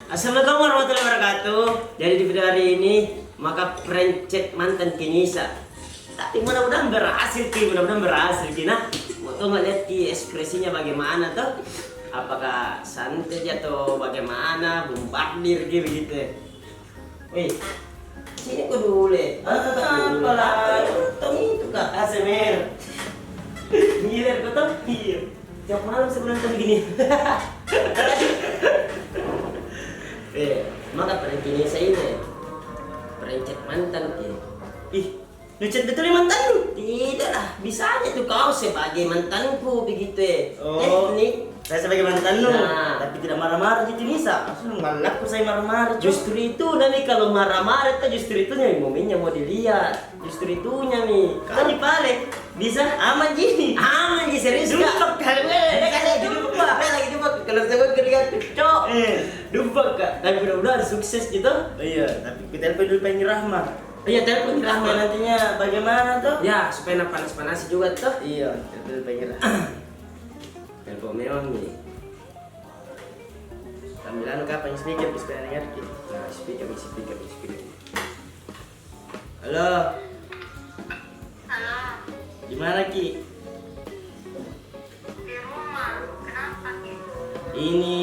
Assalamualaikum warahmatullahi wabarakatuh. Jadi di video hari ini maka prank chat mantan Kinisa. Tapi mudah-mudahan berhasil Ki, mudah-mudahan berhasil Ki. Nah, mau tuh ngeliat Ki ekspresinya bagaimana tuh? Apakah santai atau bagaimana? Bombardir Ki begitu. Wih, sini kok dulu. Apalah, tong itu Kak ASMR. Gila kok tuh. Iya. Tiap malam sebelum nonton gini. Maka prank ini saya ini prank chat mantan ih ngechat betul ya mantan lu? Tidak lah, bisa aja tuh kau sebagai mantanku begitu ini saya sebagai mantan lu, nah, tapi tidak marah-marah gitu Nisa. Maksudnya ngalak saya marah-marah. Justru itu nanti kalau marah-marah itu justru itu nih momennya mau dilihat. Justru itunya nih. Kalau dibalik bisa aman gini. Aman gini serius enggak? Dumpak kan? Lagi dumpak. Kalau saya keringat cok. Dumpak Kak. Dan mudah-mudahan sukses gitu. Iya, tapi kita telepon dulu pengen Rahma. Iya, telepon Rahma Rahma. nantinya bagaimana tuh? Ya, supaya panas-panas juga tuh. Iya, telepon pengen Rahma. Telepon memang nih. Sambilan kapan speaker supaya ngerti. Nah, speaker. Halo, Halo, gimana Ki? di rumah. Kenapa gitu? Ini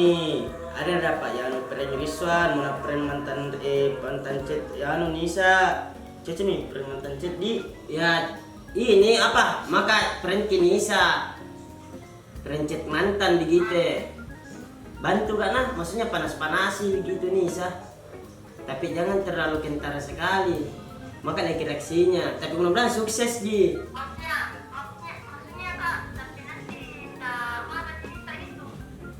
ada Pak ya prank Rizwan, mau prank mantan chat ya Nisa. Cece nih prank mantan chat di Ya, ini apa? Maka prank Kinisa. Prank chat mantan begitu. Bantu gak nah? Maksudnya panas-panasi begitu Nisa. Tapi jangan terlalu kentara sekali. Maka naik reaksinya. Tapi mudah-mudahan sukses Ji. Maksudnya Kak, tapi nanti mana cerita itu?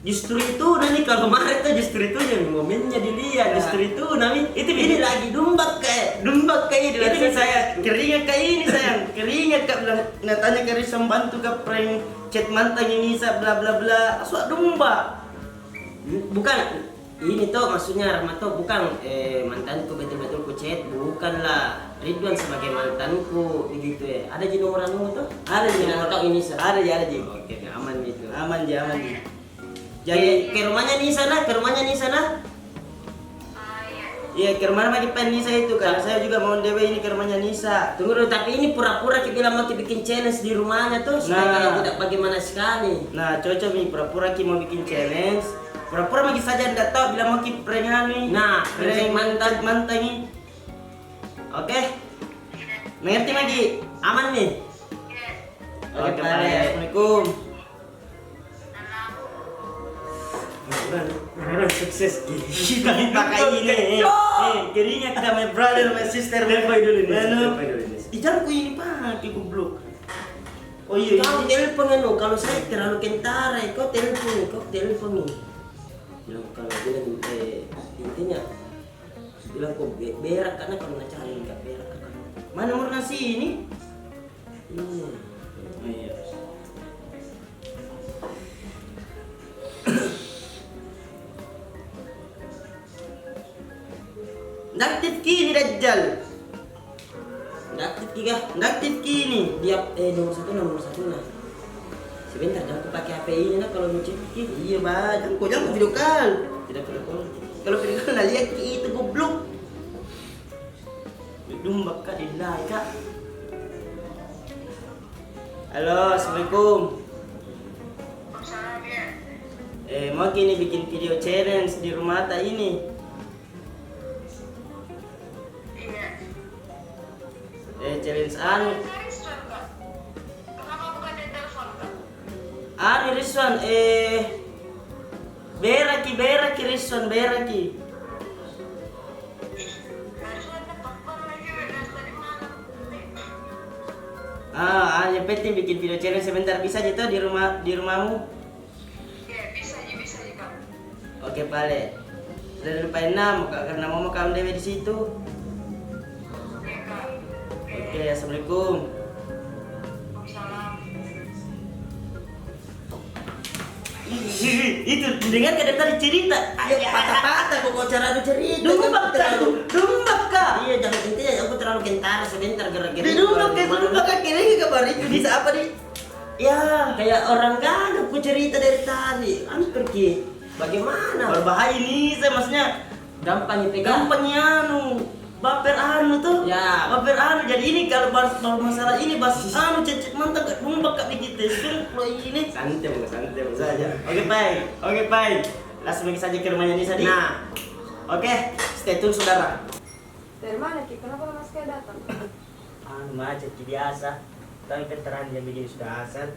Justru itu nanti kalau marah itu justru itu yang momennya dilihat. Justru itu nanti itu ini lagi dumbak kayak ini. Itu saya keringat kayak ini sayang, keringat Kak bilang natanya ke Rizwan bantu ke prank chat mantan yang Nisa bla bla bla. Asal domba. Bukan ini tuh maksudnya Rahmat tuh bukan mantanku betul-betul ku chat, bukanlah Ridwan sebagai mantanku begitu ya. Ada di nomor tuh? Ada di nomor kau ini sah. Ada ya ada Ji. Oke, aman gitu. Aman Ji, aman Ji. Jadi ke rumahnya nih sana, ke rumahnya nih sana. Iya. Iya, ke rumah lagi pengen Nisa itu kan. Saya juga mau dewe ini ke rumahnya Nisa. Tunggu dulu, tapi ini pura-pura kita bilang mau bikin challenge di rumahnya tuh supaya Nah. kayak tidak bagaimana sekali. Nah, cocok nih pura-pura Ki mau bikin challenge. Pura-pura lagi saja enggak tahu bilang mau Ki prank nih. Nah, prank mantan nih. Oke. Mengerti lagi? Aman nih. Iya. Oke, Pak. Assalamualaikum. Beneran sukses Kita pakai ini. Keringat kita my brother, my sister. Telepon dulu nih. Halo. Telepon dulu nih. Jangan ku ini pakai goblok. Oh iya. Kau telepon anu, kalau saya terlalu kentara, kau telepon nih. Bilang kalau bilang intinya bilang kok berak karena kalau cari nggak berak kan. Mana nomor nasi ini? Iya. Oh iya. Naktif kini Dajjal. Aktif tiga. Naktif kini. Dia nomor satu nah. Sebentar jangan aku pakai HP ini nah kalau ngecek Ki. Iya, Pak. Jangan video call. Tidak video call. Kalau video call nah lihat Ki itu goblok. Dumbak Kak di like Kak. Halo, Assalamualaikum. Salam ya. Mau kini bikin video challenge di rumah tak ini. Iya. Challenge anu. Rizwan, Kak. Kenapa bukan di telepon, Kak? Anu Rizwan, beraki Rizwan, beraki. Rizwan dapat baru lagi dari tadi malam. Yang penting bikin video challenge sebentar bisa gitu di rumahmu. Iya, bisa ya, Kak. Oke, Pale. Dari lupa 6 karena mau kamu dewe di situ. Iya, Kak. Oke, Assalamualaikum. Salam. Itu dengar kada tadi cerita. Ya patah-patah kok cara lu cerita. Dumbak Kak. Iya jangan intinya aku terlalu kentara sebentar gara-gara. Dumbak Kak kira kabar itu bisa apa nih? Ya kayak orang kan aku cerita dari tadi. Hampir Ki. Bagaimana? Berbahaya nih, saya maksudnya Gampang dipegang. gampangnya baper tuh. Ya. Baper jadi ini kalau bahas masalah ini bahas cecek mantan gak numbak kak dikit sumpah ini. Santai saja. Oke baik. Langsung lagi saja ke rumahnya Nisa di. Nah, Oke, stay tune saudara. Dari mana Ki? Kenapa Mas Kaya datang? Macet biasa. Tapi veteran dia begini sudah asal.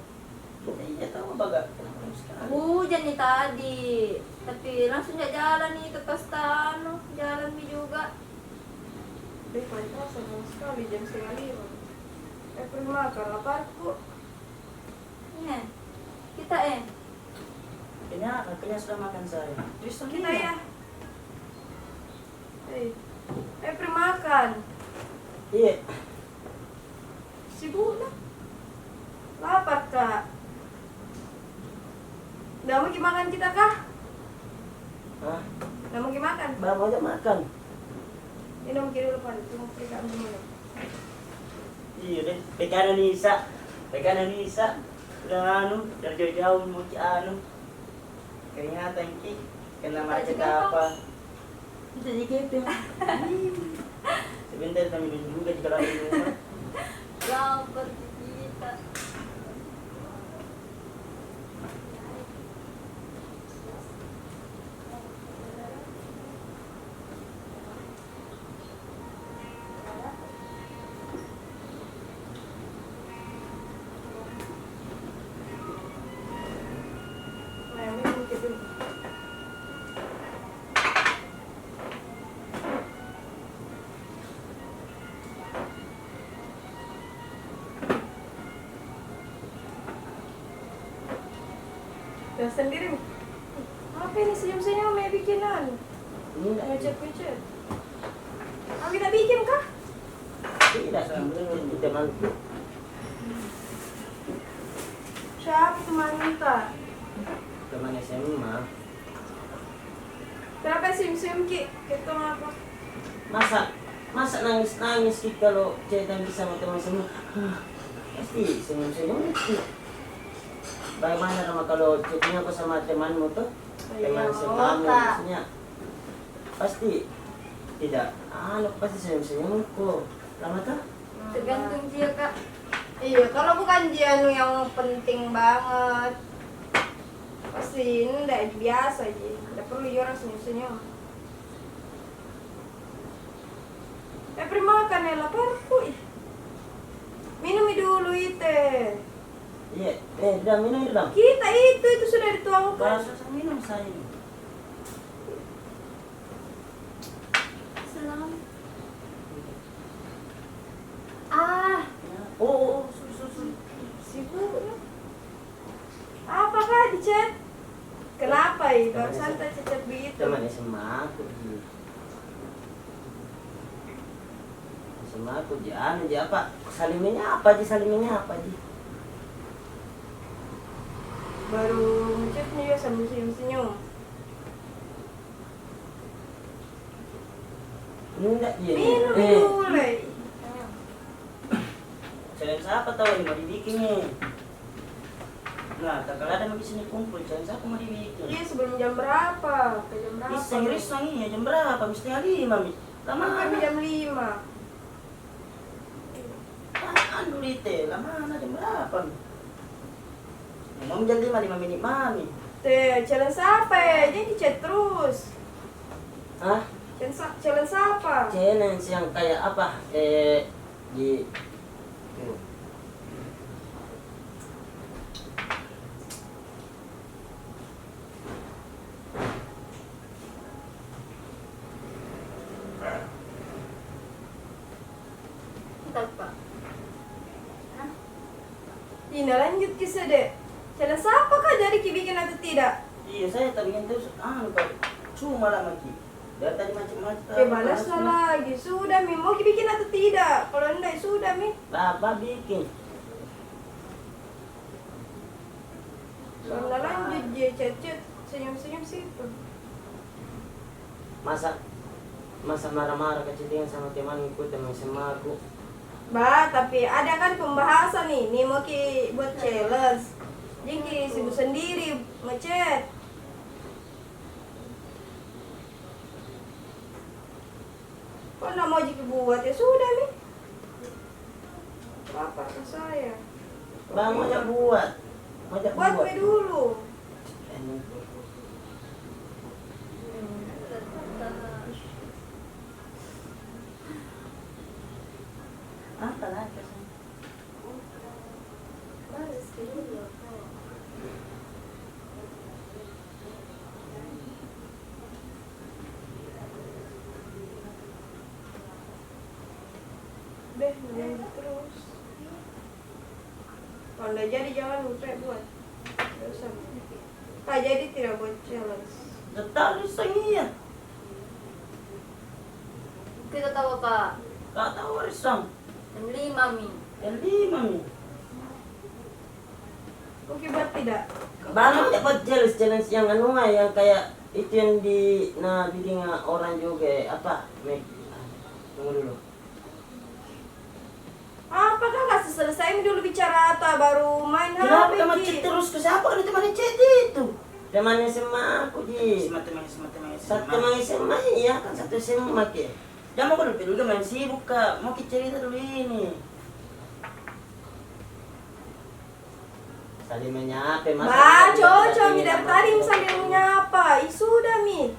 Iya tahu baga. Kenapa sekali? Hujan nih tadi, tapi langsung gak jalan nih ke Pastano, jalan nih juga. Deh, pantas sama sekali jam 4:30. Pergi makan laparku. Kita Kayaknya sudah makan saya. justru kita ya. Pergi makan. Iya. Sibuk lah. Lapar kak. Nggak mau makan kita kah? Hah? Nggak mau makan? Baru aja makan. Minum kiri depan, tunggu kiri kamu minum. Iya deh, pekana Nisa. Udah dari jauh mau ke Keringatan ki, kena macet apa? Jadi gitu. Sebentar kami minum juga jika lagi di rumah. Lapar kita. Dan sendiri, apa ini senyum-senyum ya bikinan? Enggak, Ngecet-ngecet. Abi tak bikin kah? tidak sambil di temanku. Siapa teman kita? Teman SMA. Kenapa senyum-senyum Ki? Kita apa? Masa nangis kita kalau cerita sama teman semua. Pasti senyum itu. Bagaimana nama kalau chatting aku sama temanmu tuh? Teman SMA maksudnya. Pasti tidak. Pasti senyum-senyumku. Lama tuh? Tergantung dia kak. Iya, kalau bukan dia yang penting banget, pasti ini udah biasa aja. Tidak perlu orang senyum-senyum. Pergi makan ya laparku. Minum dulu itu. Iya, udah minum dong. Kita itu sudah dituangkan. Saya minum saya. Salam. Susu. Sibuk ya? Apakah di chat? Kenapa ya? Baru santai chat begitu. Teman SMA aku ji. SMA aku ji. Apa? Saliminya apa ji? Baru ngechat nih ya sambil senyum-senyum. Enggak ji. Minum dulu. Challenge apa tahu yang mau dibikin nih? Nah, tak kalau ada mau sini kumpul, challenge apa mau dibikin? Iya sebelum jam berapa? Ke jam berapa? Bisa ngiris ya jam berapa? Mesti hari 5 mi. Lama Sampai jam 5. dulu itu, lama jam berapa? Mau jam 5 menit mami. Challenge apa ya? Jadi chat terus. Hah? Challenge apa? Challenge yang kayak apa? Di Apa? Ina lanjut kisah deh. Challenge apa kah jadi bikin atau tidak? Iya, saya tadi kan terus cuma lah maki. Dari tadi macam-macam. Balaslah lagi. Sudah Mi, mau bikin atau tidak? Kalau enggak sudah Mi. Apa bikin? Kalau lanjut je chat senyum-senyum situ. Masa marah-marah kecil sama temanku, teman SMA aku. Tapi ada kan pembahasan nih mau buat challenge. Jadi sibuk sendiri ngechat. Kalau nggak mau jadi buat ya sudah nih. Apa ke saya? Bang mau buat. Buat mie dulu. Apa lah? Deh, jangan terus. Kalau nggak jadi jangan lupa buat. Nggak usah. Tak jadi tidak buat challenge. Tetap ya. Kita tahu Kak. Kak tahu risang. Yang 5 Mi. Yang 5 nih. Oke buat tidak. Bang dapat challenge yang anu yang kayak itu yang di bikin orang juga apa? Tunggu dulu. Apakah nggak selesai Mi dulu bicara atau baru main Kenapa HP, kamu Ki? chat terus ke siapa? Kan temannya chat itu. Temannya sama aku Ji. Satu teman SMA ya kan satu SMA Ki. Jangan mau dulu main sibuk Kak. Mau kita cerita dulu ini. Saling menyapa Bah, cocok Mi dari tadi Mi sambil menyapa. Ih sudah Mi.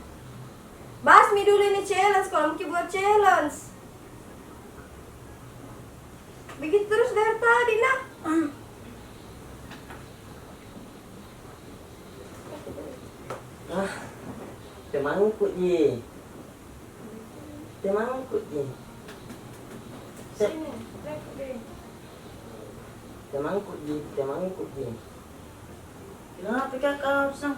Bahas Mi dulu ini challenge kalau mungkin buat challenge. Begitu terus dari tadi nah. Temanku Ji. Temanku Ji. Sini, lihat deh. Temanku Ji. Kenapa kakak sang?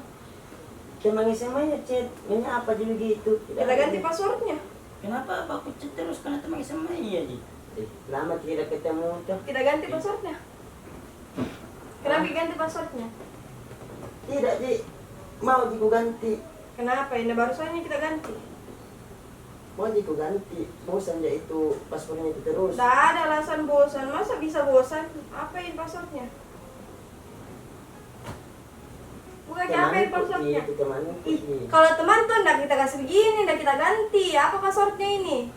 Teman SMA nya chat, apa juga gitu. Kita ganti passwordnya. Kenapa aku chat terus karena teman SMA nya Ji? Lama tidak ketemu tuh. Kita ganti passwordnya. Kenapa ganti passwordnya? Tidak Ji, mau Ji ku ganti. Kenapa? Ini baru saja kita ganti. Mau Ji ku ganti. Bosan dia itu passwordnya itu terus. Tidak ada alasan bosan. Masa bisa bosan? Apa ini passwordnya? Bukan apa ini passwordnya? Itu temanku Ih, Ji. kalau teman tuh ndak kita kasih begini, ndak kita ganti. Apa passwordnya ini?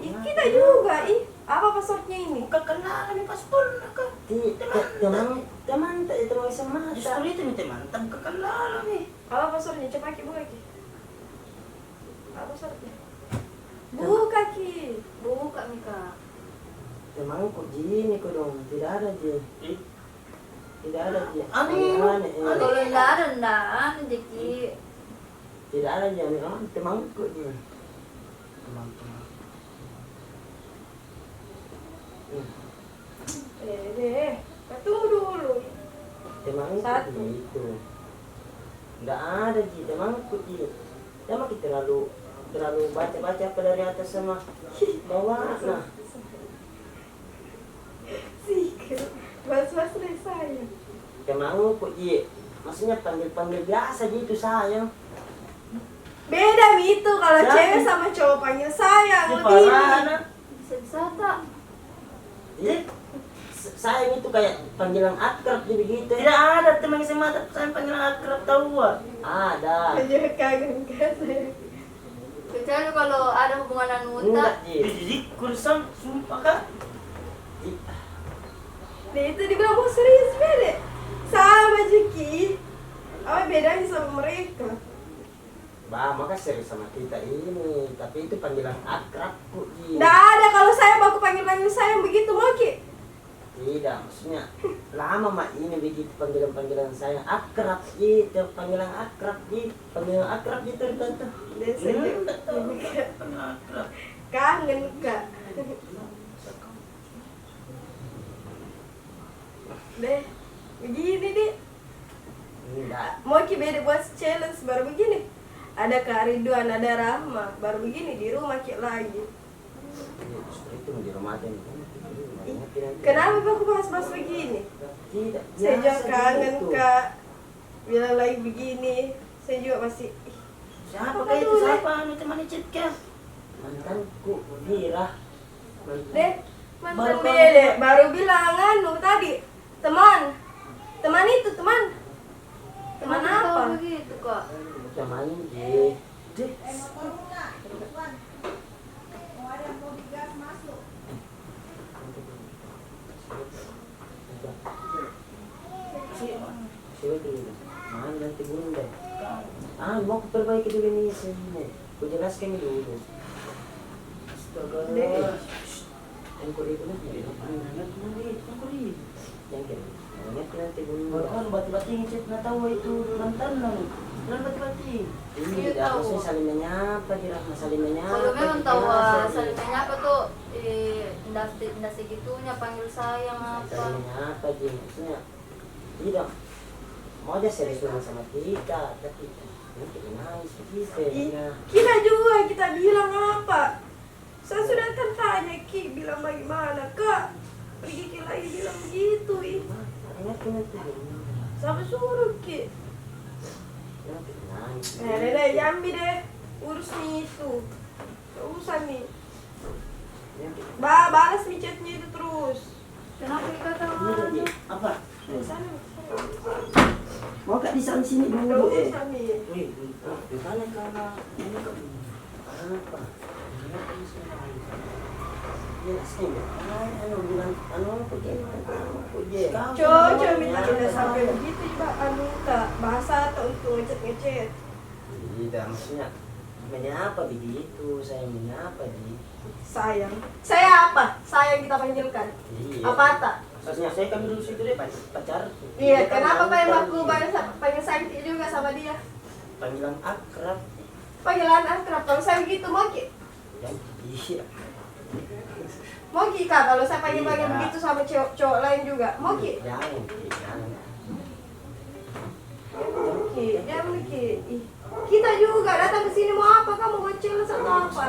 Ih, kita juga. Ih, apa passwordnya ini? Kekenalan nih paspor kak. Teman SMA. Justru itu nih teman, kekenalan nih. Apa passwordnya? Coba Ki buka Ki. Apa passwordnya? Buka Ki. Buka Mika. Temanku Ji ini kok dong, tidak ada Ji. Tidak ada Ji. Kalau ndak ada ndak Ki. Tidak ada Ji, temanku Ji. Deh. Tunggu dulu. Temanku Satu. Ji itu. Tidak ada Ji, temanku Ji. Jangan kita terlalu baca-baca apa dari atas sama bawah. Nah, Sih, bahas-bahas deh saya. temanku Ji. Maksudnya panggil biasa gitu sayang. Beda Mi itu kalau Siapa? cewek sama cowok panggil sayang. Di Lebih. parah. Bisa tak? Jadi sayang itu kayak panggilan akrab jadi begitu. Tidak ada teman SMA saya panggilan akrab tahu ah. Ada. Aja kangen kan saya. Kecuali kalau ada hubungan anggota. Enggak Ji. Jadi kursan sumpah kak. Nah itu dibilang mau serius beda. Sama Jeki. Apa bedanya sama mereka? Bah, maka serius sama kita ini, tapi itu panggilan akrabku Ji. Nggak ada kalau saya baku panggil sayang begitu mau Ki. Tidak, maksudnya lama mak ini begitu panggilan sayang akrab Ji, panggilan akrab Ji, panggilan akrab itu tante. Panggilan akrab. Kangen Kak. Deh, begini deh. Enggak. Mau Ki beda buat challenge baru begini. Ada Kak Ridwan, ada Rahma, baru begini di rumah Ki lagi. Itu di rumah aja. Kenapa aku bahas-bahas begini? Tidak. Saya juga biasa kangen gitu. Kak. Bila lagi begini, saya juga masih Siapa Apa kayak itu? dulu? Siapa? Ini teman chat kah? Mantanku, Vira. deh mantan Baru beda. Baru bilang anu tadi teman itu teman apa? Begitu kak. Teman Ji. Deh. Siapa dulu? Mana nanti bunda? Mau aku perbaiki dulu nih sini. Ku jelaskan dulu. Astaga. Yang kuri itu nanti. Yang kuri. Yang kiri. Nanti bunda. Kan batu-batu ngecek nggak tahu itu mantan lah. Jangan batu-batu. Ini Iya, tidak tahu. usah saling menyapa, dirahmat saling menyapa. Kalau memang tahu dikenal, saling menyapa tuh ndak segitunya panggil sayang apa. saling menyapa aja maksudnya. Tidak. Mau aja serius sama kita, tapi nanti nangis kita. Ya. Kita juga, kita bilang apa? Saya sudah kan tanya Ki, bilang bagaimana Kak? Pergi Ki lagi bilang begitu ih. Nanti Sampai suruh Ki. nanti nangis. Nenek jambi deh, urus nih itu. Gak usah nih. Nanti Balas nih chatnya itu terus. Kenapa kata ini tadi apa? Di sana. Mau gak di sana sini Gak dulu usah nih. Wih, di mana karena ini kok apa? Ya, sih. Anu bilang, Coba minta tidak sampai begitu Mbak anu Kak. Bahasa atau untuk ngechat. Tidak, maksudnya menyapa begitu, saya menyapa di. Sayang. Saya apa? Sayang kita panggilkan. Iya. Apa tak? Maksudnya saya kan dulu situ deh pacar. Iya, Dia kan kenapa mantan. pengen aku pengen sayang juga sama dia? Panggilan akrab. Panggilan akrab. Kalau saya begitu mau Ki? Dan iya. Mau Ki Kak, kalau saya panggil-panggil Iya. begitu sama cowok lain juga. Mau Ki? Jangan, jangan. Ki, jangan Ki. Ih, kita juga datang ke sini mau apa? Kamu mau challenge atau apa?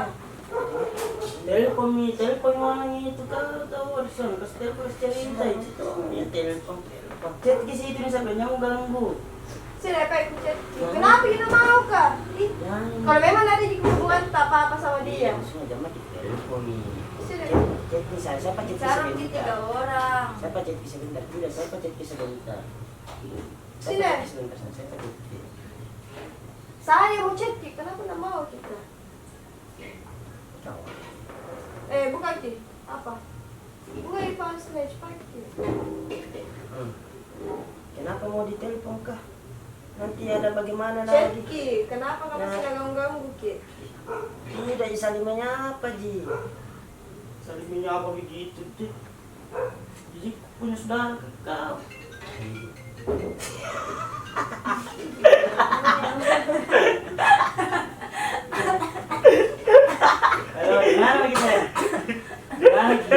Telepon orang itu kalau tahu Warson, kasih telepon cerita itu ya telepon. Chat ke situ nih sampai nyamuk ganggu. Saya kayak ku chat. Kenapa kita mau Kak? Ih, Jangan. kalau memang ada di hubungan tak apa-apa sama dia. Maksudnya jangan di telepon nih. Sudah. Chat nih saya, siapa chat Sekarang kita sebentar? 3 orang. Siapa chat sebentar? Tidak, saya chat sebentar. Sini. Saya sebentar, saya chat. Saya mau chat Ki, kenapa tidak mau kita? Tahu. Bukan Ki. Apa? Bukan Ivan Snatch, Pak Ki. Kenapa mau ditelepon kah? Nanti ada bagaimana Chat lagi? Ki, kenapa kamu sudah ganggu-ganggu Ki? Tidak, saling menyapa Ji. Saling menyapa begitu Ji. Jadi punya saudara kau. Halo, gimana lagi saya? Gimana lagi?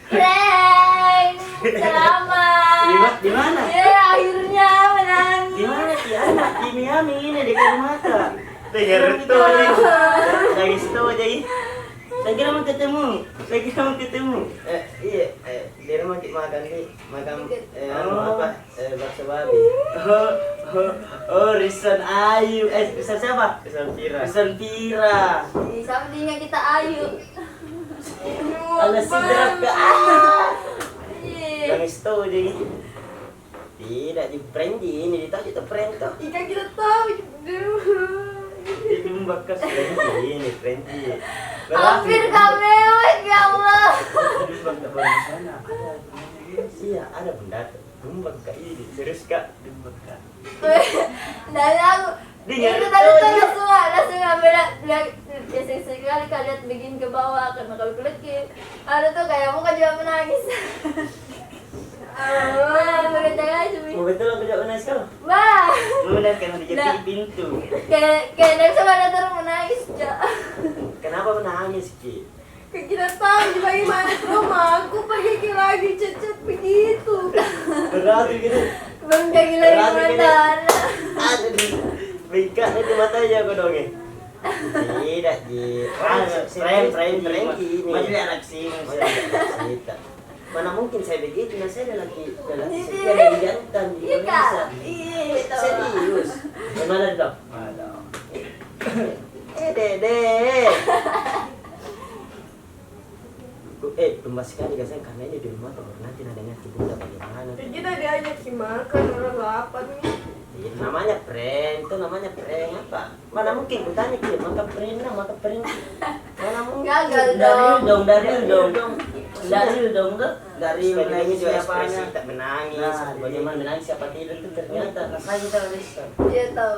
Prank! Selamat! Di mana? Ya, akhirnya menang. Gimana sih anak Kimi ini dekat mata? Dengar itu lagi situ aja ini. Saya kira mau ketemu. Iya, di rumah kita makan nih, makan apa? Bakso babi. Rizwan Ayu, Rizwan siapa? Rizwan Pira. Sama dia kita ayu. Ala sidrap ka. Iya. Yang itu aja ini. Tidak di prank ini, ditahu itu prank tuh. Ikan kita tahu. Itu membakas prank ini. Hampir kami, ya Allah. Iya, ada benda dumbak kak ini. Serius kak, dumbak kak. Dan aku itu tadi tuh langsung bilang biasa sekali kalian begini ke bawah karena kalau kulit ada tuh kayak muka juga menangis. Begitu aja. Oh betul aku tidak menangis kalau. Wah, Melihat karena dijepit pintu. kayak dari mana terus menangis ja. Kenapa menangis Ki? Kayak kita tahu bagaimana rumah aku pergi Ki lagi chat begitu. Berat gitu. Belum kayak gila di mantan. Aduh, bingkat itu matanya aku dongeng. Tidak Ji. Frame ini. Masih anak sini. Mana mungkin saya begitu, nah saya lagi setia dari jantan di Iya kak, Indonesia. iya itu. Serius. Gimana dok? Dede. Gemas sekali kan saya karena ini di rumah tuh nanti nadanya bunda bagaimana. Kita diajak Ki makan orang lapar nih. Itu namanya prank, itu namanya prank apa? Mana mungkin ku tanya dia, maka prank lah, maka prank. Mana mungkin? Gagal Dari dong. dari dong, dari Supaya menangis juga ekspresi siapanya. tak menangis. Nah, bagaimana menangis siapa tidur itu ternyata rasanya kita bisa. Dia tahu.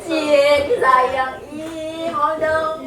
Cie, sayang. Ih, mau dong.